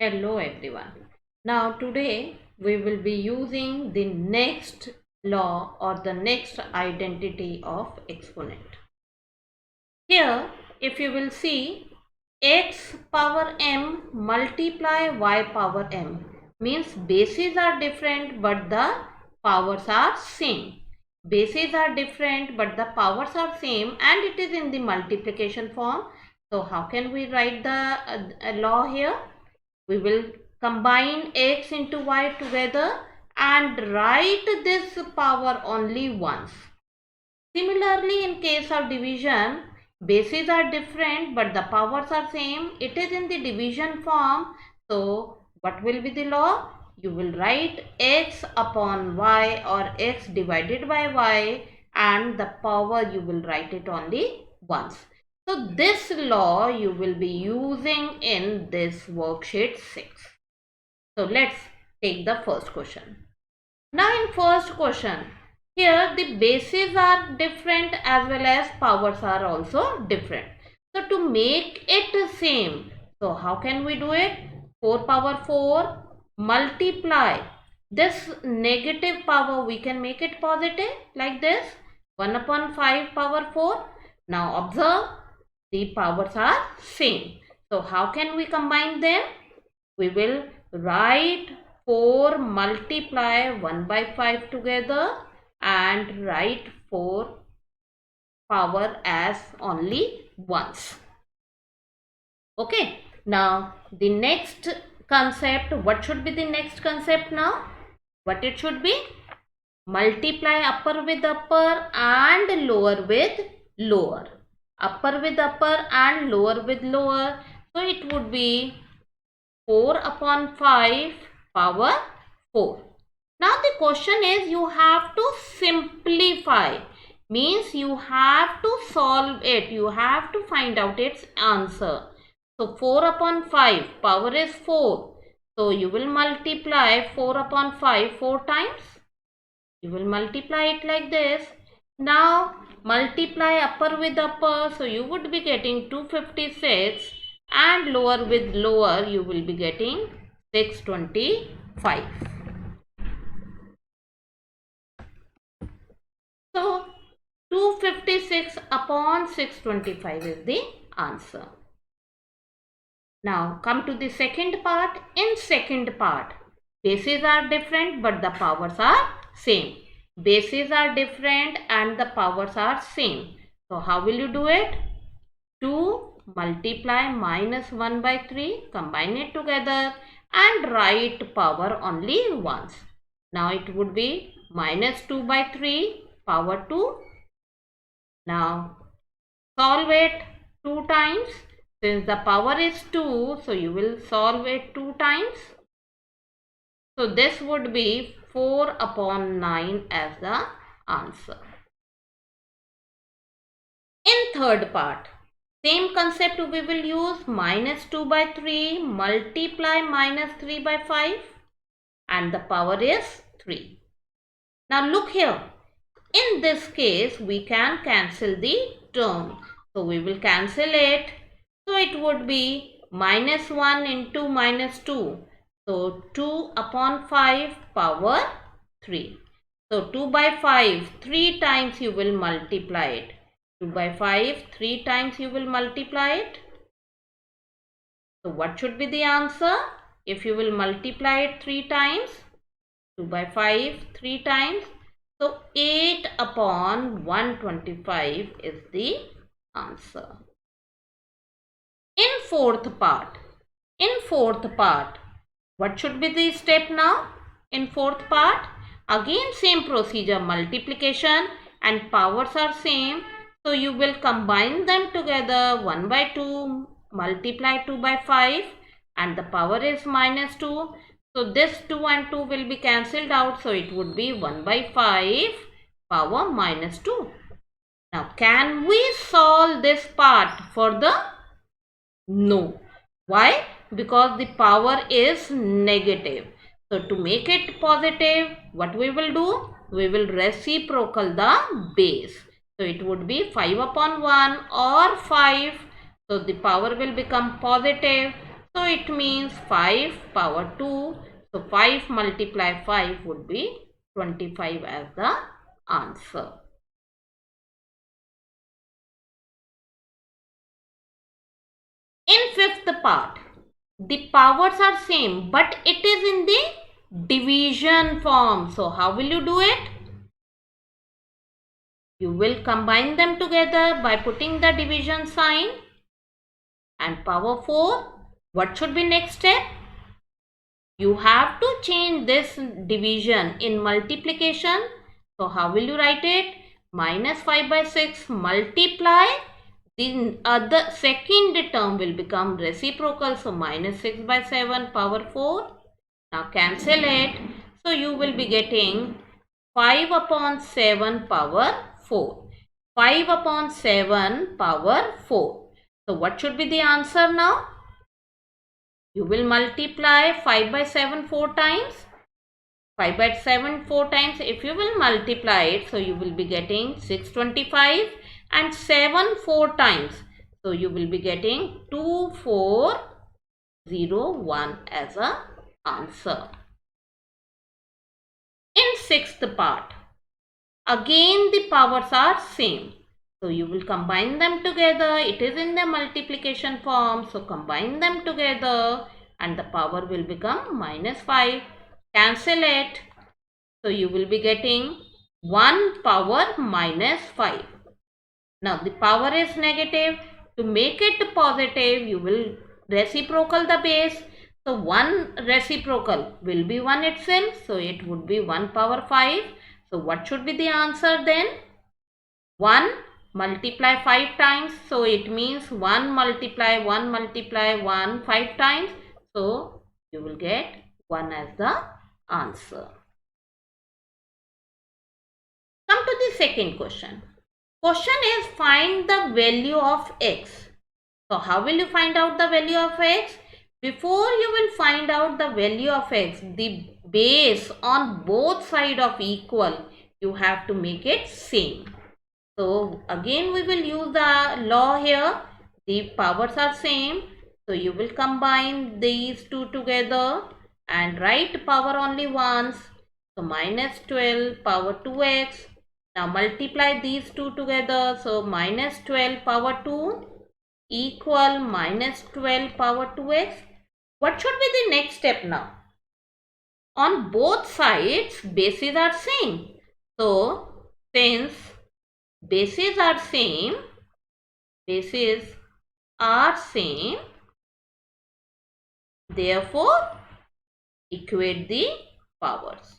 Hello everyone. Now today we will be using the next law or the next identity of exponent. Here if you will see x power m multiply y power m means bases are different but the powers are same. Bases are different but the powers are same and it is in the multiplication form. So how can we write the law here? We will combine x into y together and write this power only once. Similarly, in case of division, bases are different but the powers are same. It is in the division form. So, what will be the law? You will write x upon y or x divided by y and the power you will write it only once. So, this law you will be using in this worksheet 6. So, let's take the first question. Now, in first question, here the bases are different as well as powers are also different. So, to make it same, so how can we do it? 4 power 4 multiply this negative power, we can make it positive like this, 1 upon 5 power 4. Now observe, the powers are same. So how can we combine them? We will write 4 multiply 1 by 5 together and write 4 power as only once. Okay, now the next concept, what should be the next concept now? What it should be? Multiply upper with upper and lower with lower. Upper with upper and lower with lower. So it would be 4 upon 5 power 4. Now the question is, you have to simplify. Means you have to solve it. You have to find out its answer. So 4 upon 5 power is 4. So you will multiply 4 upon 5 4 times. You will multiply it like this. Now multiply upper with upper. So you would be getting 256 and lower with lower you will be getting 625. So 256 upon 625 is the answer. Now come to the second part. In second part, bases are different but the powers are same. Bases are different and the powers are same. So how will you do it? 2 multiply minus 1 by 3, combine it together and write power only once. Now it would be minus 2 by 3 power 2. Now solve it 2 times. Since the power is 2, so you will solve it 2 times. So this would be 4 upon 9 as the answer. In third part, same concept we will use. Minus 2 by 3 multiply minus 3 by 5 and the power is 3. Now look here. In this case, we can cancel the term. So we will cancel it. So it would be minus 1 into minus 2. So 2 upon 5 power 3. So 2 by 5, 3 times you will multiply it. 2 by 5, 3 times you will multiply it. So what should be the answer? If you will multiply it 3 times, 2 by 5, 3 times. So 8 upon 125 is the answer. In fourth part, what should be the step now? In fourth part, again same procedure, multiplication and powers are same. So you will combine them together, 1 by 2 multiply 2 by 5 and the power is minus 2. So this 2 and 2 will be cancelled out. So it would be 1 by 5 power minus 2. Now can we solve this part further? No. Why? Because the power is negative. So to make it positive, what we will do? We will reciprocal the base. So it would be 5 upon 1 or 5. So the power will become positive. So it means 5 power 2. So 5 multiply 5 would be 25 as the answer. In fifth part, the powers are same, but it is in the division form. So how will you do it? You will combine them together by putting the division sign. And power 4, what should be next step? You have to change this division in multiplication. So how will you write it? Minus 5 by 6 multiply. The other second term will become reciprocal. So minus 6 by 7 power 4. Now cancel it. So you will be getting 5 upon 7 power 4. 5 upon 7 power 4. So what should be the answer now? You will multiply 5 by 7 4 times. 5 by 7 4 times. If you will multiply it, so you will be getting 625, and 7 4 times. So you will be getting 2401 as a answer. In sixth part, again the powers are same. So you will combine them together. It is in the multiplication form. So combine them together and the power will become minus 5. Cancel it. So you will be getting 1 power minus 5. Now the power is negative. To make it positive, you will reciprocal the base. So 1 reciprocal will be 1 itself. So it would be 1 power 5. So what should be the answer then? 1 multiply 5 times. So it means 1 multiply 1 multiply 1 5 times. So you will get 1 as the answer. Come to the second question. Question is find the value of x. So how will you find out the value of x? Before you will find out the value of x, the base on both sides of equal, you have to make it same. So again we will use the law here. The powers are same. So you will combine these two together and write power only once. So minus 12 power 2x. Now multiply these two together. So minus 12 power 2 equal minus 12 power 2x. What should be the next step now? On both sides bases are same. So since bases are same, therefore equate the powers.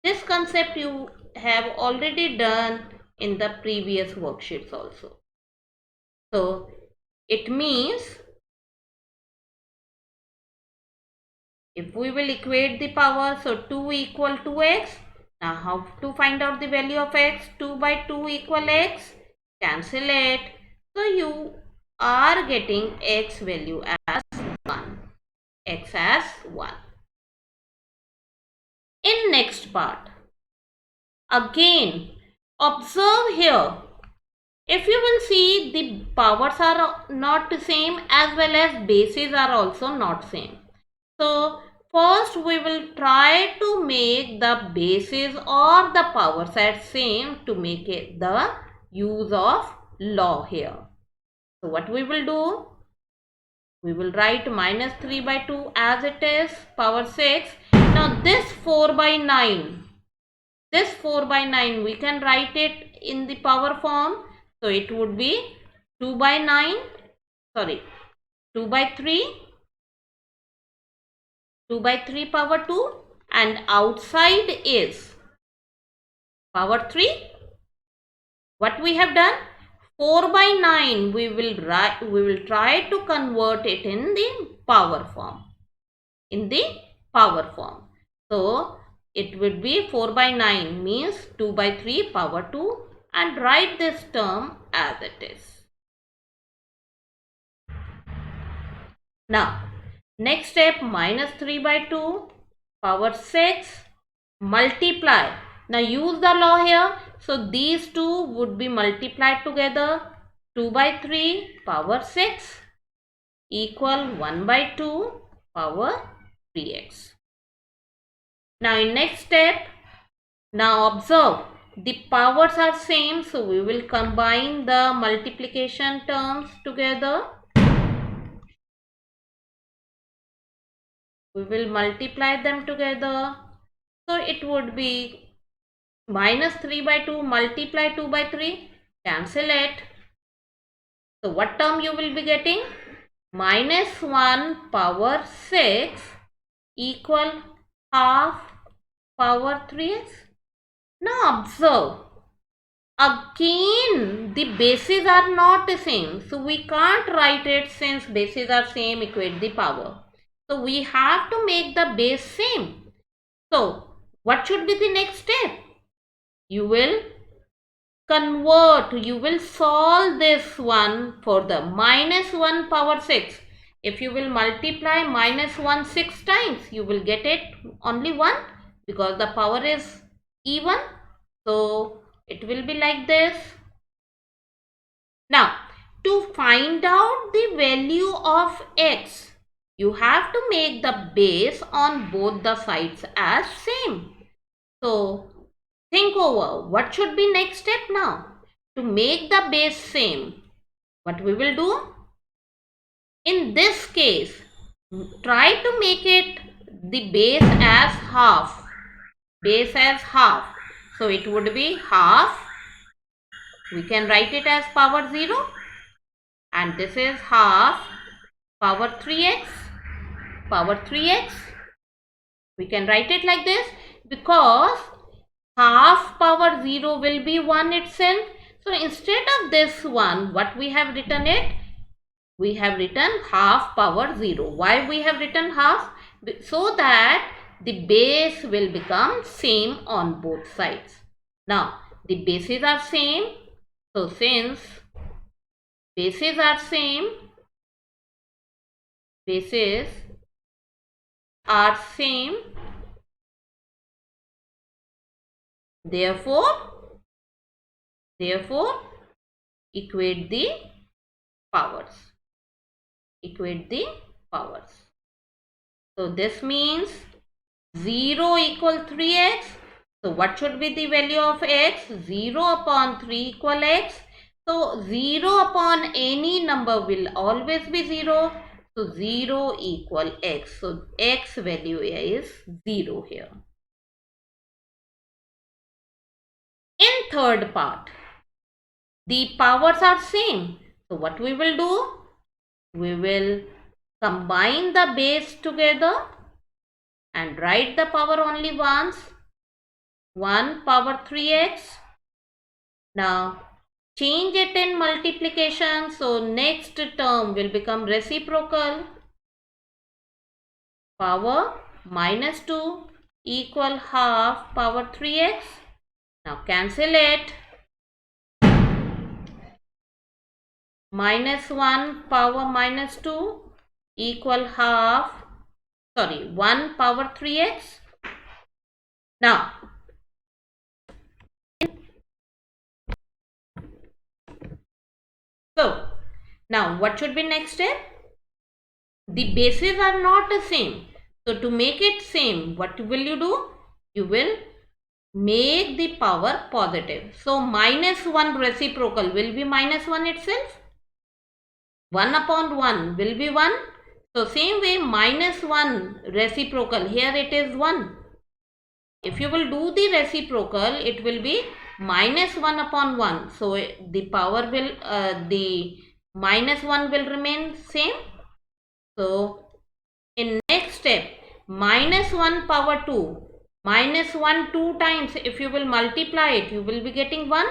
This concept you have already done in the previous worksheets also. So it means if we will equate the power, so 2 equal to x. Now how to find out the value of x? 2 by 2 equal x. Cancel it. So you are getting x value as 1. X as 1. In next part, again observe here. If you will see, the powers are not same as well as bases are also not same. So first we will try to make the bases or the power set same to make it the use of law here. So what we will do? We will write minus 3 by 2 as it is, power 6. Now this 4 by 9. This 4 by 9 we can write it in the power form. So it would be 2 by 9. Sorry, 2 by 3. 2 by 3 power 2 and outside is power 3. What we have done? 4 by 9 we will try to convert it in the power form. So it would be 4 by 9 means 2 by 3 power 2 and write this term as it is. Now next step, minus 3 by 2 power 6 multiply. Now use the law here. So these two would be multiplied together. 2 by 3 power 6. equal 1 by 2 power 3x. Now in next step, now observe the powers are same, so we will combine the multiplication terms together. We will multiply them together. So it would be minus 3 by 2 multiply 2 by 3, cancel it. So what term you will be getting? Minus 1 power 6 equal half power 3x. Now observe, again the bases are not the same, so we can't write it since bases are same equate the power. So we have to make the base same. So what should be the next step? You will convert, you will solve this one for the minus 1 power 6. If you will multiply minus 1 6 times, you will get it only 1 because the power is even. So it will be like this. Now to find out the value of x, you have to make the base on both the sides as same. So think over what should be next step now. To make the base same, what we will do? In this case, try to make it the base as half. Base as half. So it would be half. We can write it as power 0. And this is half power 3x. Power 3x. We can write it like this because half power 0 will be 1 itself. So instead of this one, what we have written it? We have written half power 0. Why we have written half? So that the base will become same on both sides. Now the bases are same. So since bases are same, bases are same, therefore equate the powers. Equate the powers. So this means 0 equal 3x. So what should be the value of x? 0 upon 3 equal x. So 0 upon any number will always be 0. So 0 equal x. So x value is 0 here. In third part, the powers are same. So what we will do? We will combine the base together and write the power only once. 1 power 3x. Now change it in multiplication. So next term will become reciprocal. Power minus 2 equal half power 3x. Now cancel it. Minus 1 power minus 2 equal half, 1 power 3x. Now what should be next step? The bases are not the same. So to make it same, what will you do? You will make the power positive. So minus 1 reciprocal will be minus 1 itself. 1 upon 1 will be 1. So same way minus 1 reciprocal, here it is 1. If you will do the reciprocal, it will be minus 1 upon 1. So the power will, the minus 1 will remain same. So in next step, minus 1 power 2. Minus 1 2 times, if you will multiply it, you will be getting 1.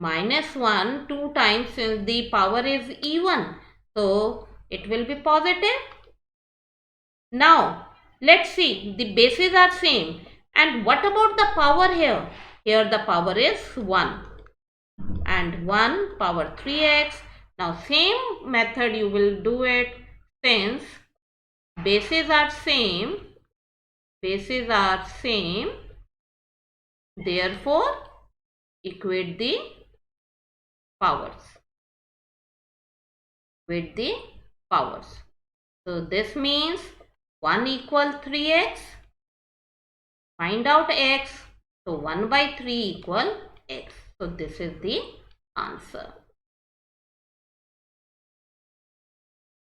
Minus 1 2 times, since the power is even. So it will be positive. Now let's see, the bases are same. And what about the power here? Here the power is 1. And 1 power 3x. Now same method you will do it, since bases are same. Bases are same. Therefore equate the powers. equate the powers. So this means 1 equal 3x. Find out x. So 1 by 3 equal x. So this is the answer.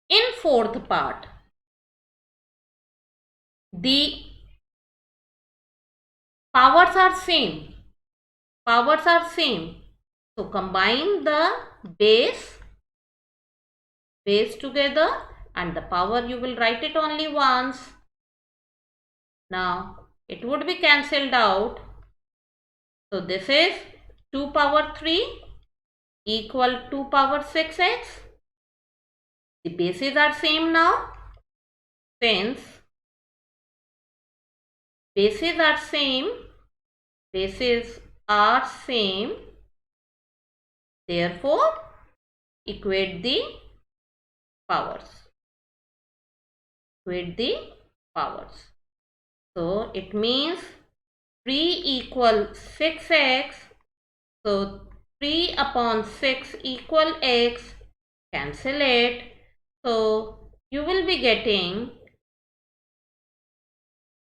In fourth part, the powers are same. Powers are same. So combine the base together, and the power you will write it only once. Now it would be cancelled out. So this is 2 power 3 equal 2 power 6x. The bases are same now. Since bases are same, therefore equate the powers. So it means 3 equal 6x. So 3 upon 6 equal x. Cancel it. So you will be getting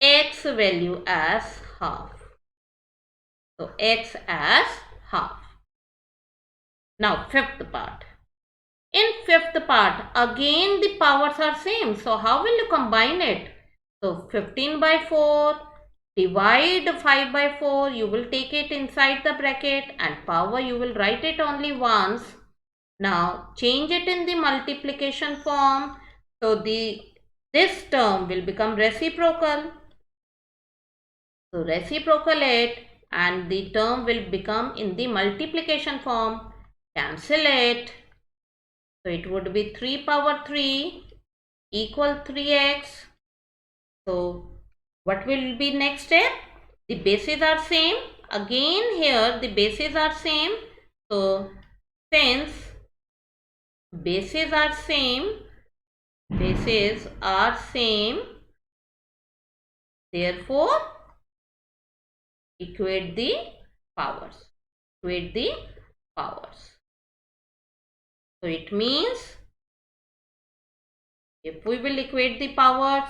x value as half. So x as half. Now fifth part. In fifth part, again the powers are same. So how will you combine it? So 15 by 4 divide 5 by 4. You will take it inside the bracket, and power you will write it only once. Now change it in the multiplication form. So this term will become reciprocal. So reciprocal it, and the term will become in the multiplication form. Cancel it. So it would be 3 power 3 equal 3x. So what will be next step? The bases are same. Again here the bases are same. So since bases are same, therefore equate the powers. So it means if we will equate the powers,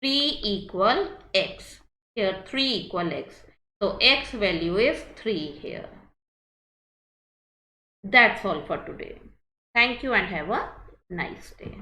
3 equal x. Here 3 equal x. So x value is 3 here. That's all for today. Thank you and have a nice day.